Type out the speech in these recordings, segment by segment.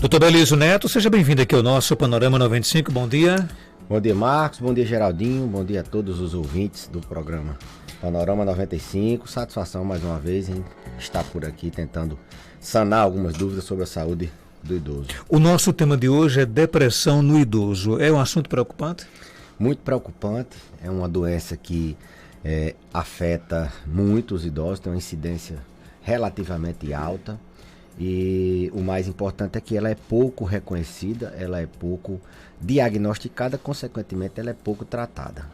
Doutor Belísio Neto, seja bem-vindo aqui ao nosso Panorama 95, bom dia. Bom dia, Marcos, bom dia, Geraldinho, bom dia a todos os ouvintes do programa Panorama 95, satisfação mais uma vez em estar por aqui tentando sanar algumas dúvidas sobre a saúde do idoso. O nosso tema de hoje é depressão no idoso, é um assunto preocupante? Muito preocupante, é uma doença que afeta muitos idosos, tem uma incidência relativamente alta. E o mais importante é que ela é pouco reconhecida, ela é pouco diagnosticada, consequentemente ela é pouco tratada.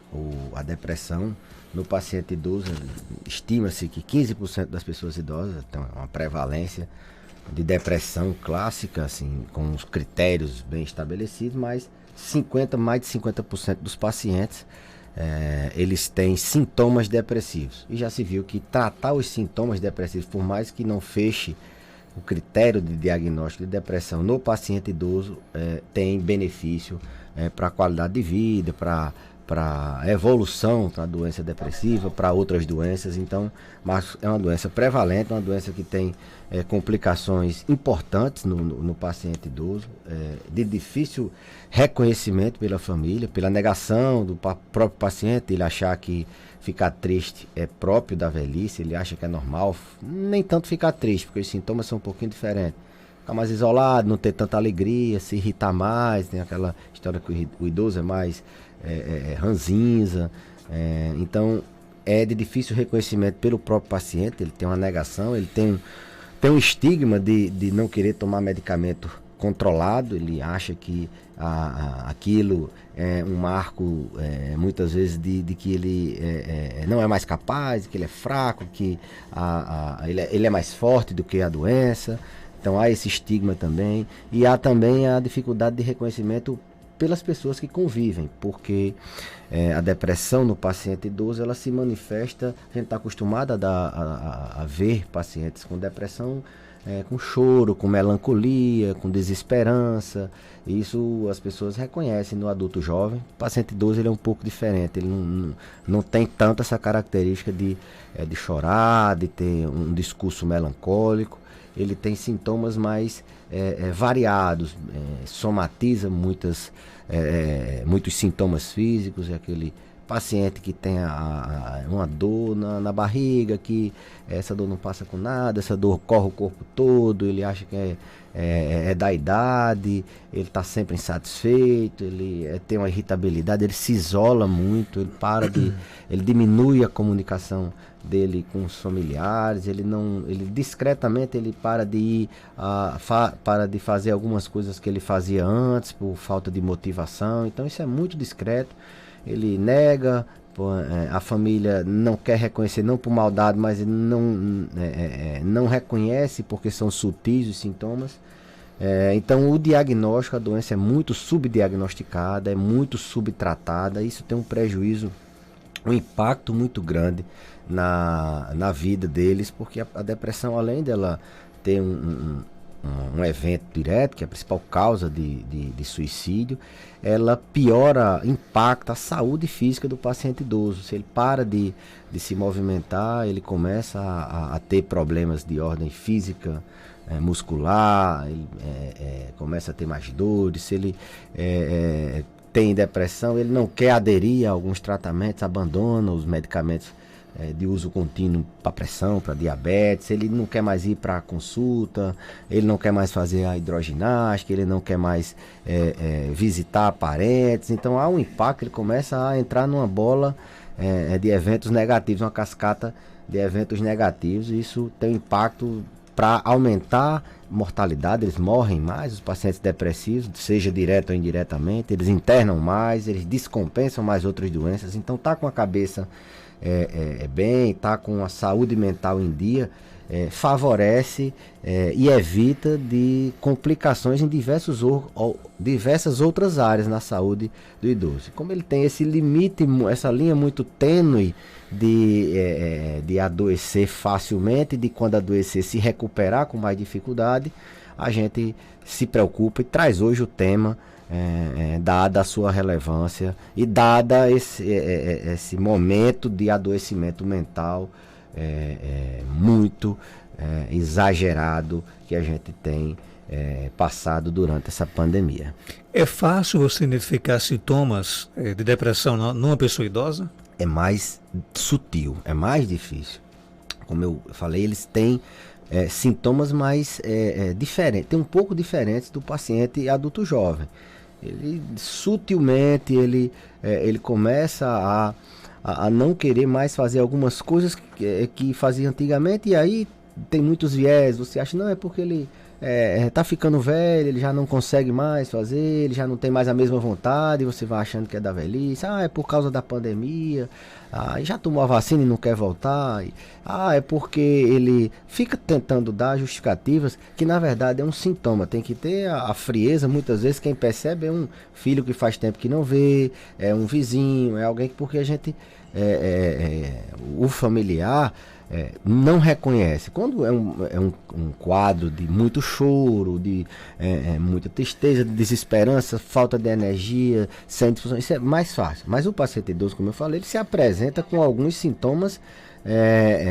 A depressão no paciente idoso, estima-se que 15% das pessoas idosas têm uma prevalência de depressão clássica, assim, com os critérios bem estabelecidos, mas mais de 50% dos pacientes eles têm sintomas depressivos. E já se viu que tratar os sintomas depressivos, por mais que não feche o critério de diagnóstico de depressão no paciente idoso, tem benefício para a qualidade de vida, para a evolução da doença depressiva, para outras doenças. Então, mas é uma doença prevalente, uma doença que tem complicações importantes no paciente idoso, de difícil reconhecimento pela família, pela negação do próprio paciente, ele achar que ficar triste é próprio da velhice, ele acha que é normal, nem tanto ficar triste, porque os sintomas são um pouquinho diferentes. Ficar mais isolado, não ter tanta alegria, se irritar mais, tem aquela história que o idoso é mais ranzinza, então é de difícil reconhecimento pelo próprio paciente, ele tem uma negação, ele tem um estigma de não querer tomar medicamento controlado, ele acha que aquilo é um marco muitas vezes de que ele não é mais capaz, que ele é fraco, que ele é mais forte do que a doença. Então há esse estigma também, e há também a dificuldade de reconhecimento pelas pessoas que convivem, porque a depressão no paciente idoso, ela se manifesta, a gente está acostumado a ver pacientes com depressão com choro, com melancolia, com desesperança. Isso as pessoas reconhecem no adulto jovem. O paciente idoso, ele é um pouco diferente, ele não tem tanto essa característica de chorar, de ter um discurso melancólico. Ele tem sintomas mais variados, somatiza muitos sintomas físicos, é aquele paciente que tem uma dor na barriga, que essa dor não passa com nada, essa dor corre o corpo todo, ele acha que é da idade, ele está sempre insatisfeito, ele tem uma irritabilidade, ele se isola muito, ele diminui a comunicação dele com os familiares, ele discretamente ele para de ir para de fazer algumas coisas que ele fazia antes por falta de motivação. Então isso é muito discreto, ele nega, a família não quer reconhecer, não por maldade, mas ele não reconhece porque são sutis os sintomas. Então o diagnóstico, a doença é muito subdiagnosticada, é muito subtratada, isso tem um prejuízo, um impacto muito grande na vida deles, porque a depressão, além dela ter um evento direto, que é a principal causa de suicídio, ela impacta a saúde física do paciente idoso. Se ele para de se movimentar, ele começa a ter problemas de ordem física, muscular, ele começa a ter mais dores. Se ele tem depressão, ele não quer aderir a alguns tratamentos, abandona os medicamentos de uso contínuo para pressão, para diabetes, ele não quer mais ir para consulta, ele não quer mais fazer a hidroginástica, ele não quer mais visitar parentes. Então há um impacto, ele começa a entrar numa bola de eventos negativos, uma cascata de eventos negativos, e isso tem um impacto para aumentar mortalidade, eles morrem mais, os pacientes depressivos, seja direto ou indiretamente, eles internam mais, eles descompensam mais outras doenças. Então tá com a cabeça bem, tá com a saúde mental em dia, favorece e evita de complicações em diversas outras áreas na saúde do idoso. Como ele tem esse limite, essa linha muito tênue de adoecer facilmente, de quando adoecer se recuperar com mais dificuldade, a gente se preocupa e traz hoje o tema, dada a sua relevância e dada esse momento de adoecimento mental muito exagerado que a gente tem passado durante essa pandemia. É fácil você identificar sintomas de depressão numa pessoa idosa? É mais sutil, é mais difícil. Como eu falei, eles têm sintomas mais diferentes, tem um pouco diferentes do paciente adulto jovem. Ele sutilmente ele começa a não querer mais fazer algumas coisas que fazia antigamente, e aí tem muitos viés. Você acha, não, é porque ele tá ficando velho, ele já não consegue mais fazer, ele já não tem mais a mesma vontade, você vai achando que é da velhice, é por causa da pandemia, já tomou a vacina e não quer voltar, é porque ele fica tentando dar justificativas que na verdade é um sintoma. Tem que ter a frieza. Muitas vezes quem percebe é um filho que faz tempo que não vê, é um vizinho, é alguém que, porque a gente o familiar não reconhece. Quando é um quadro de muito choro, de muita tristeza, de desesperança, falta de energia, sem disfunção, isso é mais fácil. Mas o paciente idoso, como eu falei, ele se apresenta com alguns sintomas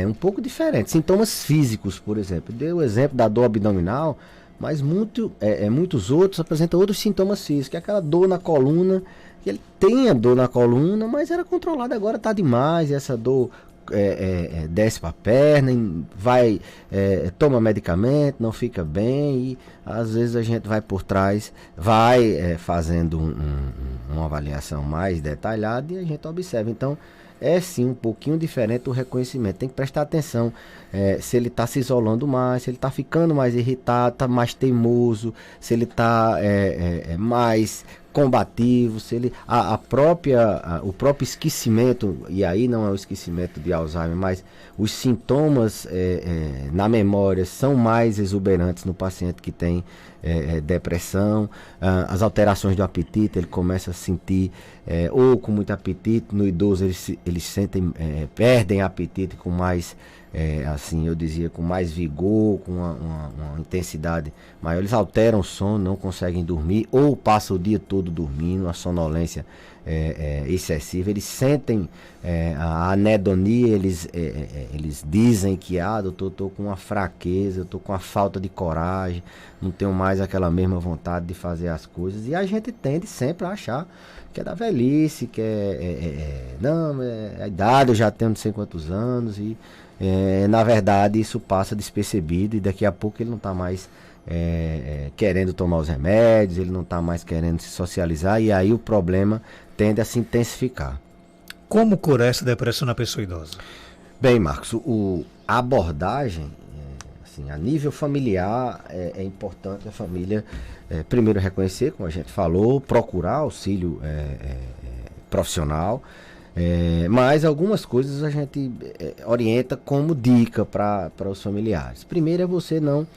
um pouco diferentes. Sintomas físicos, por exemplo. Dei o exemplo da dor abdominal, mas muitos outros apresentam outros sintomas físicos, que é aquela dor na coluna, que ele tem a dor na coluna, mas era controlada, agora está demais, e essa dor desce para a perna, toma medicamento, não fica bem, e às vezes a gente vai por trás, vai fazendo uma avaliação mais detalhada e a gente observa. Então é sim um pouquinho diferente o reconhecimento. Tem que prestar atenção se ele está se isolando mais, se ele está ficando mais irritado, está mais teimoso, se ele está mais combativo, se ele o próprio esquecimento, e aí não é o esquecimento de Alzheimer, mas os sintomas na memória são mais exuberantes no paciente que tem depressão. As alterações do apetite, ele começa a sentir ou com muito apetite. No idoso eles sentem, perdem apetite com mais assim, eu dizia, com mais vigor, com uma intensidade maior. Eles alteram o sono, não conseguem dormir, ou passam o dia todo dormindo, a sonolência excessiva. Eles sentem a anedonia, eles dizem que, doutor, eu estou com uma fraqueza, eu estou com uma falta de coragem, não tenho mais aquela mesma vontade de fazer as coisas. E a gente tende sempre a achar que é da velhice, que não, a idade, eu já tenho não sei quantos anos, e na verdade isso passa despercebido, e daqui a pouco ele não está mais querendo tomar os remédios, ele não está mais querendo se socializar, e aí o problema tende a se intensificar. Como curar essa depressão na pessoa idosa? Bem, Marcos, a abordagem assim, a nível familiar é importante a família primeiro reconhecer, como a gente falou, procurar auxílio profissional. Mas algumas coisas a gente orienta como dica para os familiares. Primeiro é você não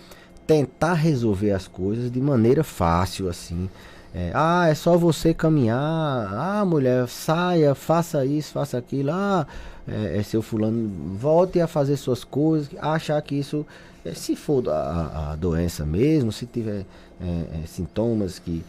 tentar resolver as coisas de maneira fácil, assim. É só você caminhar, mulher, saia, faça isso, faça aquilo, seu fulano, volte a fazer suas coisas, achar que isso, se for a doença mesmo, se tiver sintomas que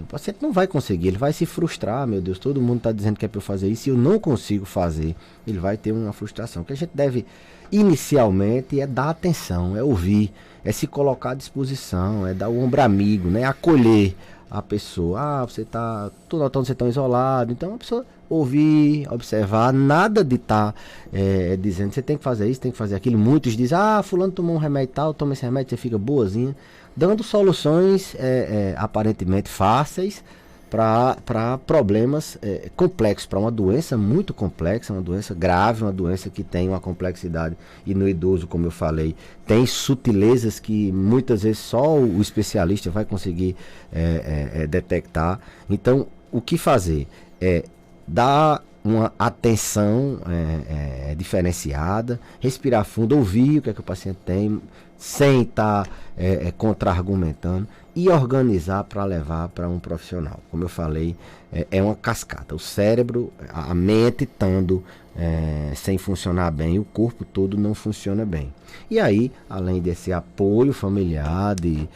o paciente não vai conseguir, ele vai se frustrar. Meu Deus, todo mundo está dizendo que é para eu fazer isso e eu não consigo fazer. Ele vai ter uma frustração. O que a gente deve inicialmente é dar atenção, é ouvir, é se colocar à disposição, é dar o ombro amigo, né? Acolher a pessoa. Você está, tô notando você tão isolado. Então a pessoa ouvir, observar, nada de estar dizendo você tem que fazer isso, tem que fazer aquilo. Muitos dizem, fulano tomou um remédio e tal, toma esse remédio, você fica boazinha, dando soluções aparentemente fáceis para problemas complexos, para uma doença muito complexa, uma doença grave, uma doença que tem uma complexidade, e no idoso, como eu falei, tem sutilezas que muitas vezes só o especialista vai conseguir detectar. Então, o que fazer? Dar uma atenção diferenciada, respirar fundo, ouvir o que é que o paciente tem, sem estar contra-argumentando, e organizar para levar para um profissional. Como eu falei, é uma cascata. O cérebro, a mente estando sem funcionar bem, o corpo todo não funciona bem. E aí, além desse apoio familiar, de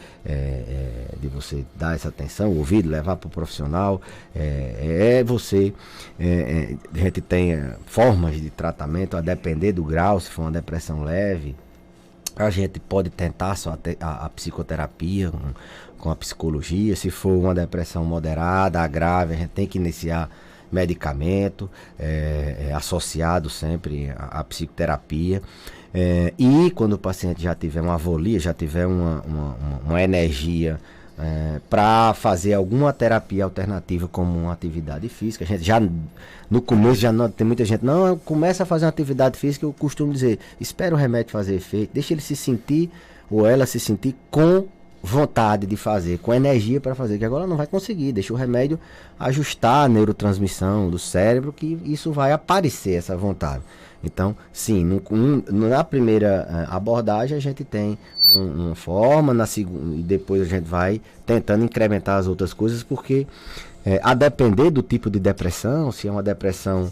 você dar essa atenção, ouvir, levar para o profissional, a gente tem formas de tratamento, a depender do grau, se for uma depressão leve, a gente pode tentar só a psicoterapia com a psicologia. Se for uma depressão moderada, grave, a gente tem que iniciar medicamento associado sempre à psicoterapia. E quando o paciente já tiver uma avolia, já tiver uma energia para fazer alguma terapia alternativa como uma atividade física, a gente já no começo já não, tem muita gente, não, começa a fazer uma atividade física, eu costumo dizer, espera o remédio fazer efeito, deixa ele se sentir ou ela se sentir com vontade de fazer, com energia para fazer, que agora ela não vai conseguir, deixa o remédio ajustar a neurotransmissão do cérebro, que isso vai aparecer, essa vontade. Então, sim, na primeira abordagem a gente tem uma forma, na segunda, e depois a gente vai tentando incrementar as outras coisas, porque a depender do tipo de depressão, se é uma depressão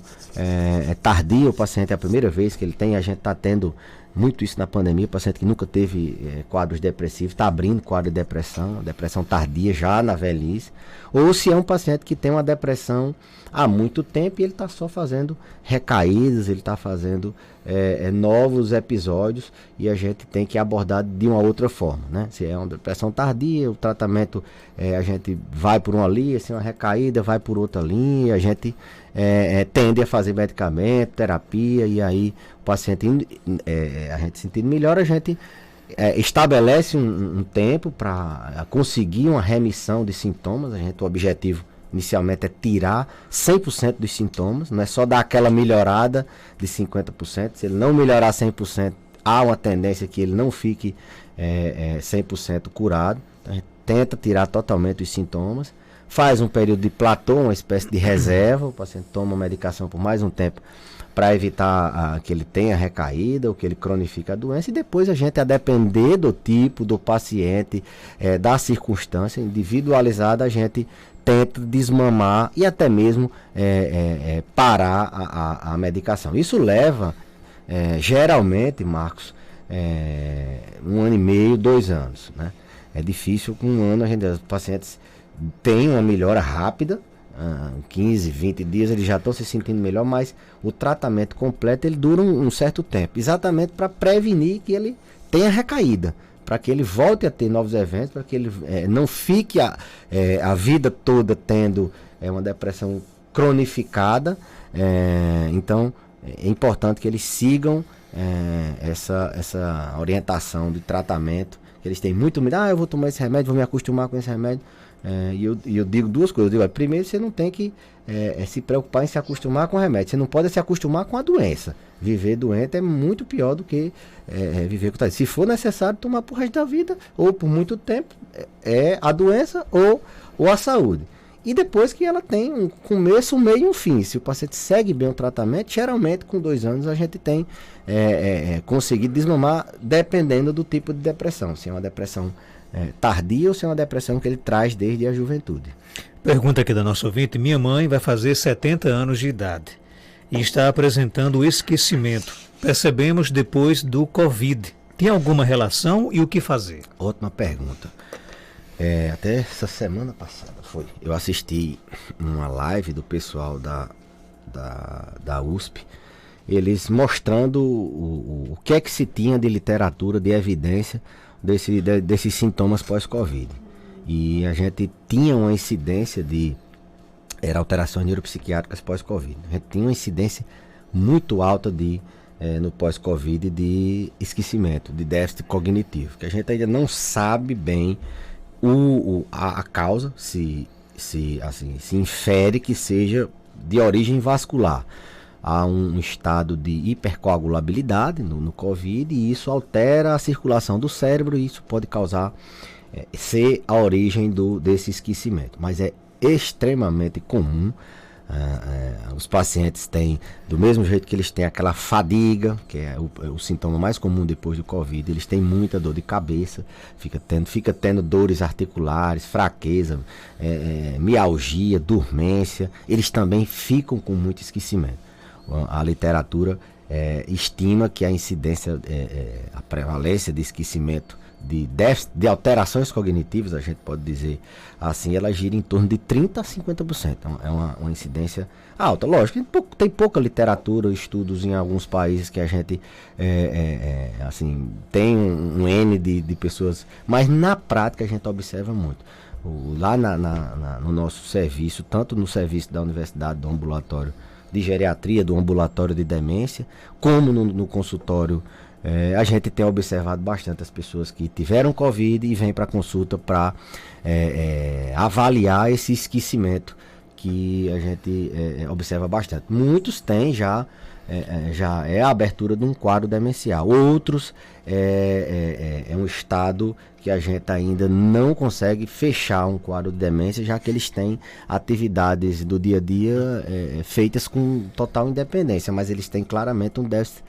tardia, o paciente é a primeira vez que ele tem, a gente está tendo muito isso na pandemia, o paciente que nunca teve quadros depressivos, está abrindo quadro de depressão tardia já na velhice, ou se é um paciente que tem uma depressão há muito tempo e ele está só fazendo recaídas, ele está fazendo novos episódios, e a gente tem que abordar de uma outra forma, né? Se é uma depressão tardia, o tratamento a gente vai por uma linha, se é uma recaída vai por outra linha, a gente tende a fazer medicamento, terapia, e aí o paciente, a gente sentindo melhor, a gente estabelece um tempo para conseguir uma remissão de sintomas. O objetivo inicialmente é tirar 100% dos sintomas, não é só dar aquela melhorada de 50%, se ele não melhorar 100%, há uma tendência que ele não fique 100% curado. Então, a gente tenta tirar totalmente os sintomas, faz um período de platô, uma espécie de reserva, o paciente toma medicação por mais um tempo para evitar que ele tenha recaída ou que ele cronifique a doença, e depois a gente, a depender do tipo, do paciente, da circunstância individualizada, a gente tenta desmamar e até mesmo parar a medicação. Isso leva, geralmente, Marcos, 1 ano e meio, 2 anos, né? É difícil, com 1 ano, os pacientes têm uma melhora rápida, 15, 20 dias eles já estão se sentindo melhor, mas o tratamento completo ele dura um certo tempo, exatamente para prevenir que ele tenha recaída, para que ele volte a ter novos eventos, para que ele não fique a vida toda tendo uma depressão cronificada. Então é importante que eles sigam essa orientação de tratamento, que eles têm muito medo, eu vou tomar esse remédio, vou me acostumar com esse remédio. E eu digo duas coisas. Eu digo, primeiro, você não tem que se preocupar em se acostumar com o remédio. Você não pode se acostumar com a doença. Viver doente é muito pior do que viver com o. Se for necessário tomar por resto da vida, ou por muito tempo, a doença ou a saúde. E depois que ela tem um começo, um meio e um fim. Se o paciente segue bem o tratamento, geralmente com 2 anos a gente tem conseguido desmamar, dependendo do tipo de depressão. Se é uma depressão tardia ou se é uma depressão que ele traz desde a juventude. Pergunta aqui da nossa ouvinte: minha mãe vai fazer 70 anos de idade e está apresentando esquecimento. Percebemos depois do Covid. Tem alguma relação e o que fazer? Ótima pergunta. Até essa semana passada eu assisti uma live do pessoal da USP, eles mostrando o que é que se tinha de literatura, de evidência desses sintomas pós-Covid. E a gente tinha uma incidência era alterações neuropsiquiátricas pós-Covid. A gente tinha uma incidência muito alta no pós-Covid de esquecimento, de déficit cognitivo, que a gente ainda não sabe bem a causa, se infere que seja de origem vascular. Há um estado de hipercoagulabilidade no Covid, e isso altera a circulação do cérebro, e isso pode causar, ser a origem desse esquecimento. Mas é extremamente comum. Os pacientes têm, do mesmo jeito que eles têm aquela fadiga, que é o sintoma mais comum depois do Covid, eles têm muita dor de cabeça, fica tendo dores articulares, fraqueza, mialgia, dormência. Eles também ficam com muito esquecimento. A literatura estima que a incidência, a prevalência de esquecimento, de alterações cognitivas, a gente pode dizer assim, ela gira em torno de 30% a 50%. Então, é uma incidência alta. Lógico, tem pouca literatura, estudos em alguns países que a gente assim, tem um N de pessoas, mas na prática a gente observa muito. Lá no nosso serviço, tanto no serviço da universidade, do ambulatório de geriatria, do ambulatório de demência, como no consultório, a gente tem observado bastante as pessoas que tiveram Covid e vêm para consulta para avaliar esse esquecimento que a gente observa bastante. Muitos têm já a abertura de um quadro demencial. Outros é um estado que a gente ainda não consegue fechar um quadro de demência, já que eles têm atividades do dia a dia feitas com total independência, mas eles têm claramente um déficit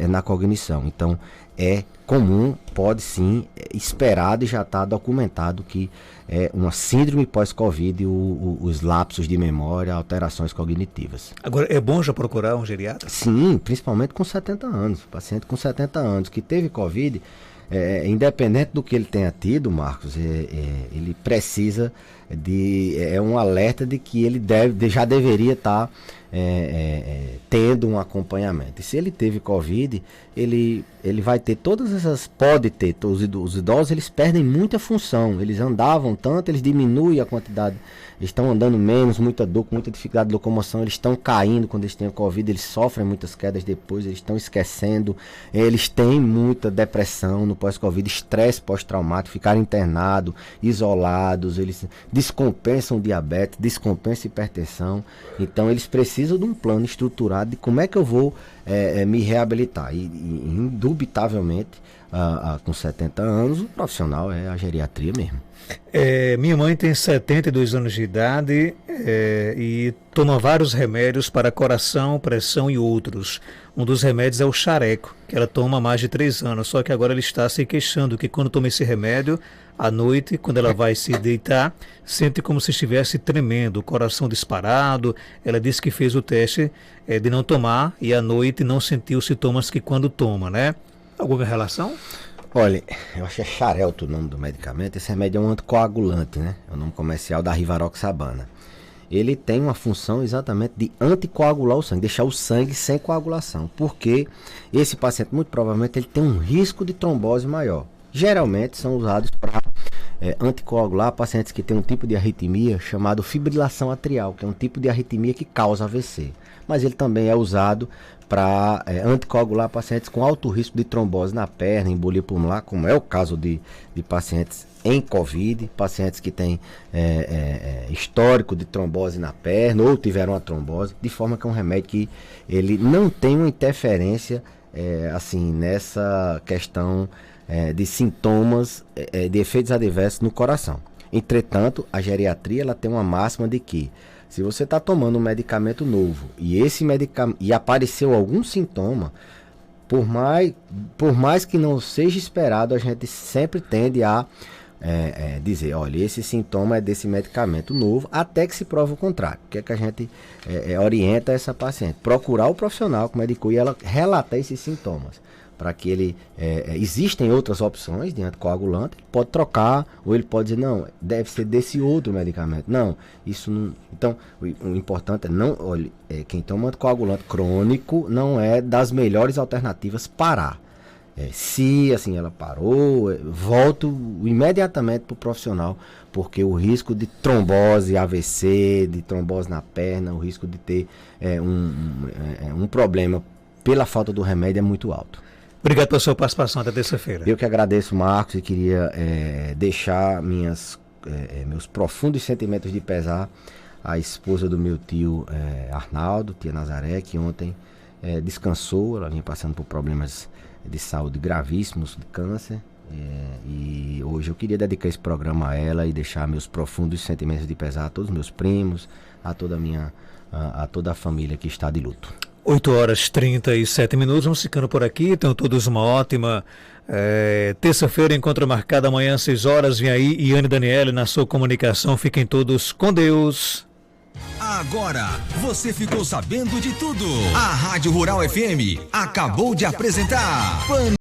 na cognição. Então é comum, pode sim, esperado e já está documentado que é uma síndrome pós-Covid, os lapsos de memória, alterações cognitivas. Agora, é bom já procurar um geriatra? Sim, principalmente com 70 anos. O paciente com 70 anos que teve Covid, independente do que ele tenha tido, Marcos, ele precisa é um alerta de que ele já deveria estar tendo um acompanhamento. E se ele teve Covid, ele vai ter todas essas, pode ter, os idosos eles perdem muita função, eles andavam tanto, eles diminuem a quantidade, eles estão andando menos, muita dor, com muita dificuldade de locomoção, eles estão caindo quando eles têm Covid, eles sofrem muitas quedas depois, eles estão esquecendo, eles têm muita depressão no pós-Covid, estresse pós-traumático, ficar internado, isolados, eles descompensam diabetes, descompensam hipertensão, então eles precisam de um plano estruturado de como é que eu vou me reabilitar. E indubitavelmente, com 70 anos, o profissional é a geriatria mesmo. Minha mãe tem 72 anos de idade e toma vários remédios para coração, pressão e outros. Um dos remédios é o xareco, que ela toma há mais de 3 anos, só que agora ela está se queixando que quando toma esse remédio, à noite, quando ela vai se deitar, sente como se estivesse tremendo, o coração disparado. Ela disse que fez o teste de não tomar e à noite não sentiu os sintomas que quando toma, né? Alguma relação? Olha, eu acho que é Xarelto o nome do medicamento. Esse remédio é um anticoagulante, né? É o nome comercial da Rivaroxabana. Ele tem uma função exatamente de anticoagular o sangue, deixar o sangue sem coagulação, porque esse paciente, muito provavelmente, ele tem um risco de trombose maior. Geralmente são usados para anticoagular pacientes que têm um tipo de arritmia chamado fibrilação atrial, que é um tipo de arritmia que causa AVC. Mas ele também é usado para anticoagular pacientes com alto risco de trombose na perna, embolia pulmonar, como é o caso de pacientes em Covid, pacientes que têm histórico de trombose na perna ou tiveram uma trombose, de forma que é um remédio que ele não tem uma interferência assim, nessa questão de sintomas, de efeitos adversos no coração. Entretanto, a geriatria ela tem uma máxima de que se você está tomando um medicamento novo e esse medicamento e apareceu algum sintoma, por mais que não seja esperado, a gente sempre tende a dizer, olha, esse sintoma é desse medicamento novo, até que se prove o contrário. O que é que a gente orienta essa paciente? Procurar o profissional que medicou e ela relatar esses sintomas, para que ele, existem outras opções de anticoagulante, ele pode trocar, ou ele pode dizer, não, deve ser desse outro medicamento. Não, isso não. Então, o importante é não, olha, quem toma anticoagulante crônico não é das melhores alternativas parar. Se assim ela parou, volto imediatamente para o profissional, porque o risco de trombose, AVC, de trombose na perna, o risco de ter um problema pela falta do remédio é muito alto. Obrigado pela sua participação, até terça-feira. Eu que agradeço, Marcos, e queria deixar meus profundos sentimentos de pesar à esposa do meu tio Arnaldo, tia Nazaré, que ontem descansou. Ela vinha passando por problemas de saúde gravíssimos, de câncer, e hoje eu queria dedicar esse programa a ela e deixar meus profundos sentimentos de pesar a todos os meus primos, a toda a família que está de luto. 8h37, vamos ficando por aqui. Tenham todos uma ótima terça-feira, encontro marcado amanhã às 6h. Vem aí Iane Daniele na sua comunicação. Fiquem todos com Deus. Agora você ficou sabendo de tudo. A Rádio Rural FM acabou de apresentar